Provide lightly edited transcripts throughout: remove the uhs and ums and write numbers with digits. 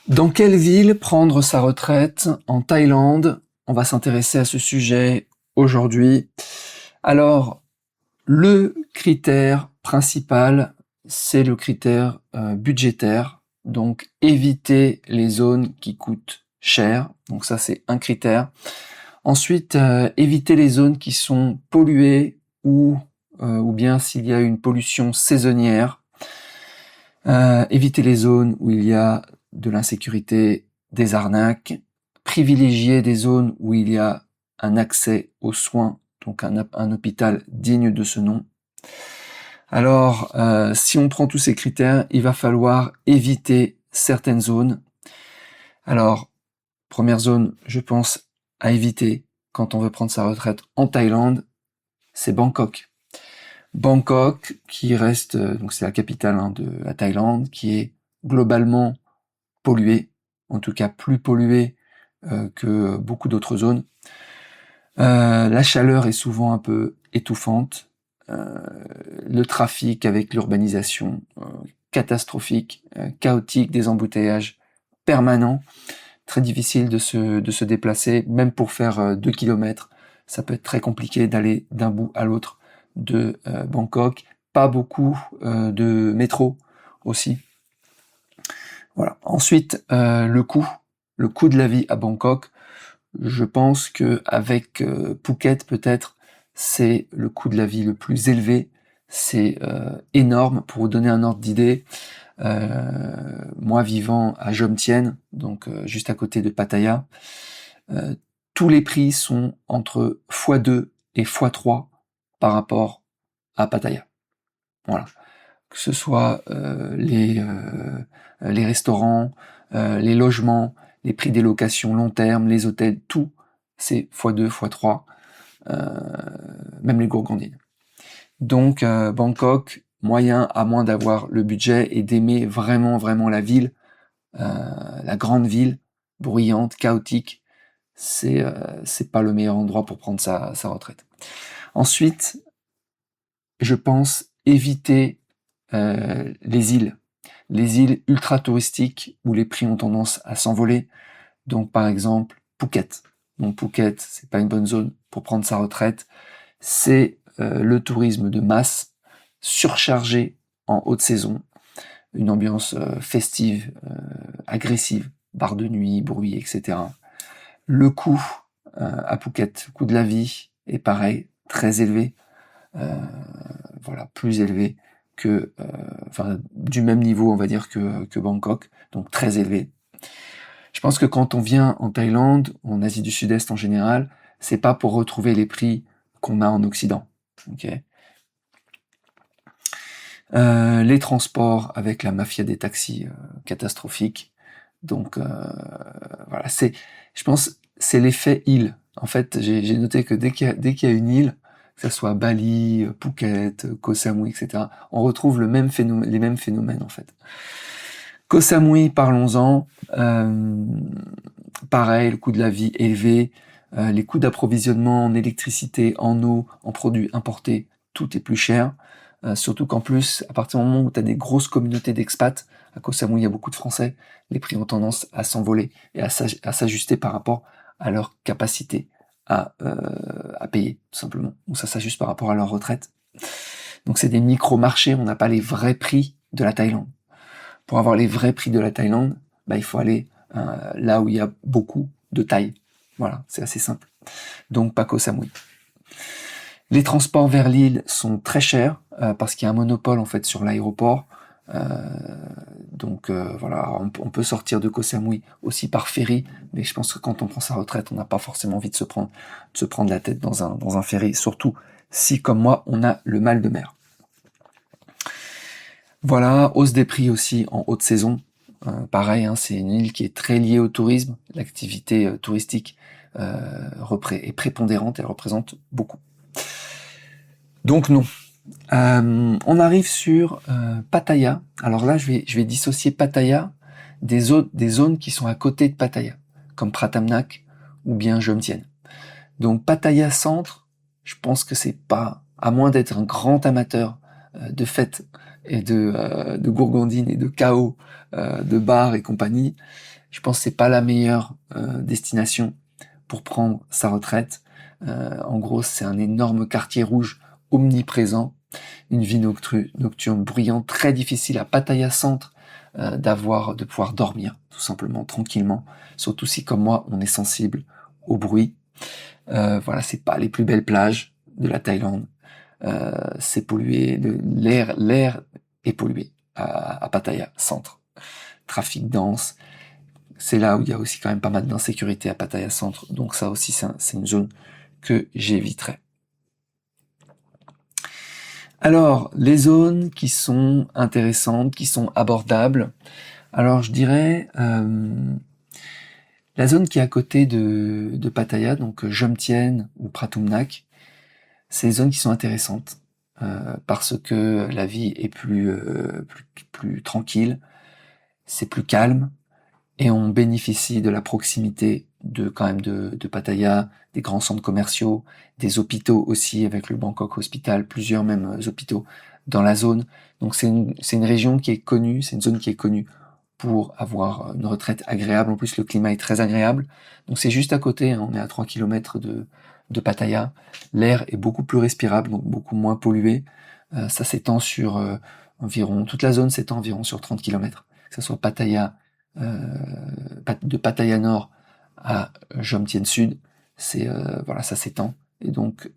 Dans quelle ville prendre sa retraite en Thaïlande? On va s'intéresser à ce sujet aujourd'hui. Alors, le critère principal, c'est le critère budgétaire. Donc, éviter les zones qui coûtent cher. Donc ça, c'est un critère. Ensuite, éviter les zones qui sont polluées ou bien s'il y a une pollution saisonnière. Éviter les zones où il y a de l'insécurité, des arnaques, privilégier des zones où il y a un accès aux soins, donc un hôpital digne de ce nom. Alors, si on prend tous ces critères, il va falloir éviter certaines zones. Alors, première zone, je pense, à éviter quand on veut prendre sa retraite en Thaïlande, c'est Bangkok. Bangkok, qui reste, donc c'est la capitale de la Thaïlande, qui est globalement polluée, en tout cas plus polluée que beaucoup d'autres zones. La chaleur est souvent un peu étouffante. Le trafic avec l'urbanisation catastrophique, chaotique, des embouteillages permanents, très difficile de se déplacer, même pour faire 2 kilomètres. Ça peut être très compliqué d'aller d'un bout à l'autre de Bangkok. Pas beaucoup de métro aussi. Voilà. Ensuite, le coût de la vie à Bangkok. Je pense que avec Phuket peut-être, c'est le coût de la vie le plus élevé. C'est énorme. Pour vous donner un ordre d'idée, moi vivant à Jomtien, donc juste à côté de Pattaya, tous les prix sont entre x2 et x3 par rapport à Pattaya. Voilà. Que ce soit les restaurants, les logements, les prix des locations long terme, les hôtels, tout, c'est x2, x3, même les gourgandines. Donc Bangkok, moyen, à moins d'avoir le budget et d'aimer vraiment la ville, la grande ville, bruyante, chaotique, c'est pas le meilleur endroit pour prendre sa retraite. Ensuite, je pense éviter les îles ultra touristiques où les prix ont tendance à s'envoler. Donc par exemple Phuket. Donc Phuket, c'est pas une bonne zone pour prendre sa retraite. C'est le tourisme de masse, surchargé en haute saison, une ambiance festive, agressive, bar de nuit, bruit, etc. Le coût à Phuket, le coût de la vie est pareil, très élevé, voilà, plus élevé que, du même niveau, on va dire, que Bangkok, donc très élevé. Je pense que quand on vient en Thaïlande, en Asie du Sud-Est en général, c'est pas pour retrouver les prix qu'on a en Occident. Okay. Les transports avec la mafia des taxis catastrophique. Donc voilà, je pense, c'est l'effet île. En fait, j'ai noté que dès qu'il y a une île, que ce soit Bali, Phuket, Koh Samui, etc., on retrouve les mêmes phénomènes en fait. Koh Samui, parlons-en. Pareil, le coût de la vie élevé, les coûts d'approvisionnement en électricité, en eau, en produits importés, tout est plus cher. Surtout qu'en plus, à partir du moment où tu as des grosses communautés d'expats, à Koh Samui il y a beaucoup de Français, les prix ont tendance à s'envoler et à s'ajuster par rapport à leur capacité à payer, tout simplement. Donc ça s'ajuste par rapport à leur retraite. Donc c'est des micro-marchés, on n'a pas les vrais prix de la Thaïlande. Pour avoir les vrais prix de la Thaïlande, il faut aller là où il y a beaucoup de Thaï. Voilà, c'est assez simple. Donc pas Koh Samui. Les transports vers l'île sont très chers parce qu'il y a un monopole en fait sur l'aéroport. Donc voilà, on peut sortir de Koh Samui aussi par ferry, mais je pense que quand on prend sa retraite, on n'a pas forcément envie de se prendre la tête dans un ferry, surtout si comme moi on a le mal de mer. Voilà, hausse des prix aussi en haute saison. Pareil, c'est une île qui est très liée au tourisme. L'activité touristique est prépondérante, elle représente beaucoup. Donc non. On arrive sur Pattaya. Alors là, je vais dissocier Pattaya des zones qui sont à côté de Pattaya, comme Pratamnak ou bien Jomtien. Donc Pattaya centre, je pense que c'est pas, à moins d'être un grand amateur de fêtes et de gourgandines et de chaos, de bars et compagnie, je pense que c'est pas la meilleure destination pour prendre sa retraite. En gros, c'est un énorme quartier rouge omniprésent, une vie nocturne bruyante, très difficile à Pattaya Centre de pouvoir dormir tout simplement tranquillement, surtout si comme moi on est sensible au bruit. Voilà, c'est pas les plus belles plages de la Thaïlande. C'est pollué, l'air est pollué à Pattaya Centre. Trafic dense. C'est là où il y a aussi quand même pas mal d'insécurité à Pattaya Centre. Donc ça aussi, c'est une zone que j'éviterai. Alors, les zones qui sont intéressantes, qui sont abordables. Alors, je dirais la zone qui est à côté de Pattaya, donc Jomtien ou Pratumnak, c'est des zones qui sont intéressantes parce que la vie est plus tranquille, c'est plus calme et on bénéficie de la proximité quand même de Pattaya, des grands centres commerciaux, des hôpitaux aussi avec le Bangkok Hospital, plusieurs même hôpitaux dans la zone. Donc c'est une région qui est connue, c'est une zone qui est connue pour avoir une retraite agréable. En plus, le climat est très agréable. Donc c'est juste à côté, hein, on est à 3 kilomètres de Pattaya. L'air est beaucoup plus respirable, donc beaucoup moins pollué. Ça s'étend sur toute la zone s'étend environ sur 30 kilomètres. Que ce soit Pattaya, de Pattaya Nord à Jomtien Sud, voilà, ça s'étend. Et donc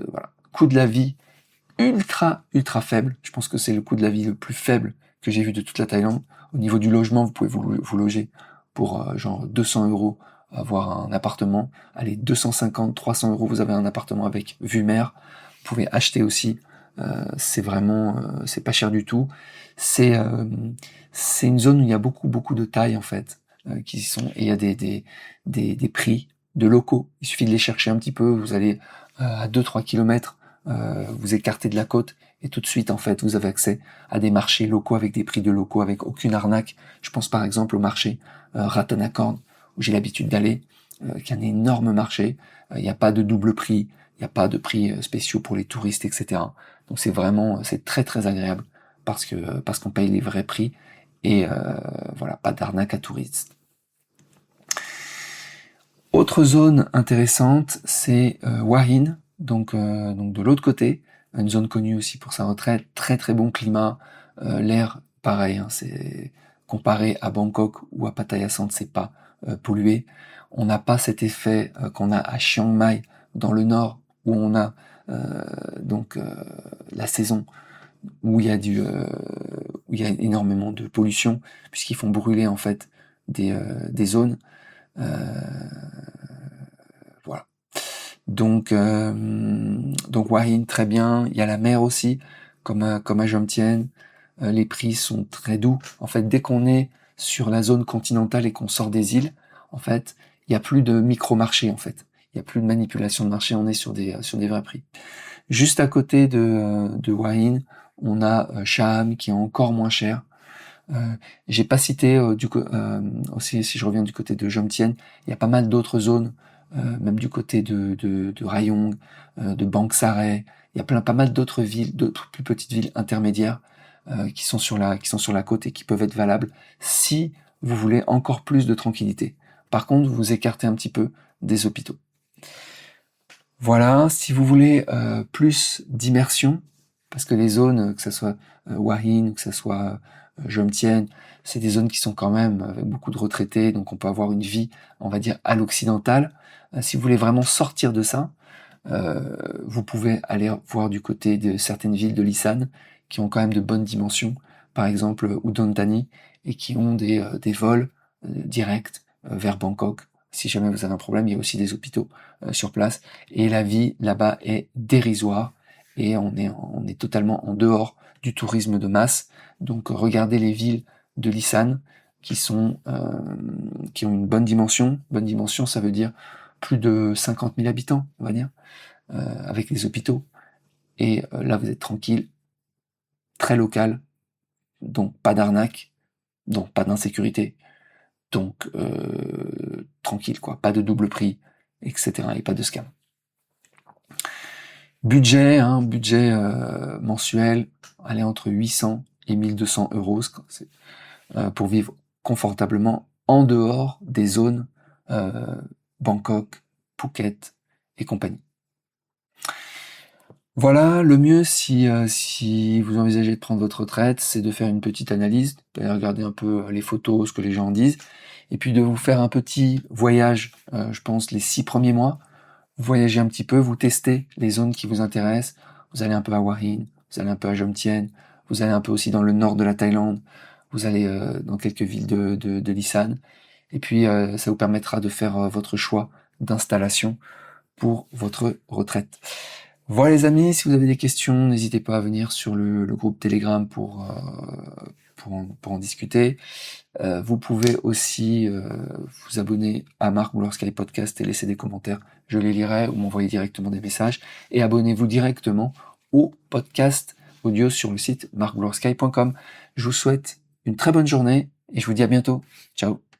voilà, coût de la vie ultra faible. Je pense que c'est le coût de la vie le plus faible que j'ai vu de toute la Thaïlande. Au niveau du logement, vous pouvez vous loger pour genre 200 euros, avoir un appartement. Allez, 250, 300 euros, vous avez un appartement avec vue mer. Vous pouvez acheter aussi. C'est vraiment, c'est pas cher du tout. C'est une zone où il y a beaucoup de Thaïs en fait, et il y a des prix de locaux. Il suffit de les chercher un petit peu. Vous allez à 2-3 kilomètres, vous écartez de la côte et tout de suite en fait vous avez accès à des marchés locaux avec des prix de locaux, avec aucune arnaque. Je pense par exemple au marché Ratanakorn où j'ai l'habitude d'aller, qui est un énorme marché. Il n'y a pas de double prix, il n'y a pas de prix spéciaux pour les touristes, etc. Donc c'est très agréable parce qu'on paye les vrais prix et voilà, pas d'arnaque à touristes. Autre zone intéressante, c'est Wahin, donc de l'autre côté, une zone connue aussi pour sa retraite, très bon climat, l'air pareil, hein, c'est comparé à Bangkok ou à Pattaya Centre, c'est pas pollué. On n'a pas cet effet qu'on a à Chiang Mai dans le nord où on a la saison où il y a énormément de pollution puisqu'ils font brûler en fait des zones. Voilà. Donc Wahin, très bien. Il y a la mer aussi, comme à Jomtien. Les prix sont très doux. En fait, dès qu'on est sur la zone continentale et qu'on sort des îles, en fait, il n'y a plus de micro-marché, en fait. Il n'y a plus de manipulation de marché, on est sur des vrais prix. Juste à côté de Wahin, on a Shaham qui est encore moins cher. J'ai pas cité aussi, si je reviens du côté de Jomtien, il y a pas mal d'autres zones, même du côté de Rayong, de Bang Saray. Il y a pas mal d'autres villes, d'autres plus petites villes intermédiaires qui sont sur la côte et qui peuvent être valables si vous voulez encore plus de tranquillité. Par contre, vous écartez un petit peu des hôpitaux. Voilà, si vous voulez plus d'immersion, parce que les zones, que ce soit Wahin, que ce soit Jomtien, c'est des zones qui sont quand même avec beaucoup de retraités, donc on peut avoir une vie, on va dire, à l'occidentale. Si vous voulez vraiment sortir de ça, vous pouvez aller voir du côté de certaines villes de l'Isan qui ont quand même de bonnes dimensions, par exemple Udon Thani, et qui ont des vols directs vers Bangkok. Si jamais vous avez un problème, il y a aussi des hôpitaux sur place. Et la vie là-bas est dérisoire et on est totalement en dehors du tourisme de masse. Donc regardez les villes de l'Isan qui ont une bonne dimension. Bonne dimension, ça veut dire plus de 50 000 habitants, on va dire, avec les hôpitaux. Et là, vous êtes tranquille, très local, donc pas d'arnaque, donc pas d'insécurité, donc tranquille quoi, pas de double prix, etc. et pas de scam. Budget mensuel, aller entre 800 et 1200 euros pour vivre confortablement en dehors des zones Bangkok, Phuket et compagnie. Voilà, le mieux si vous envisagez de prendre votre retraite, c'est de faire une petite analyse, d'aller regarder un peu les photos, ce que les gens en disent, et puis de vous faire un petit voyage, je pense les 6 premiers mois. Vous voyagez un petit peu, vous testez les zones qui vous intéressent, vous allez un peu à Hua Hin, vous allez un peu à Jomtien, vous allez un peu aussi dans le nord de la Thaïlande, vous allez dans quelques villes de l'Isan, et puis ça vous permettra de faire votre choix d'installation pour votre retraite. Voilà les amis, si vous avez des questions, n'hésitez pas à venir sur le groupe Telegram pour en discuter. Vous pouvez aussi vous abonner à Marc Boulard Sky Podcast et laisser des commentaires, je les lirai, ou m'envoyer directement des messages. Et abonnez-vous directement au podcast audio sur le site marcbouloursky.com. Je vous souhaite une très bonne journée et je vous dis à bientôt. Ciao.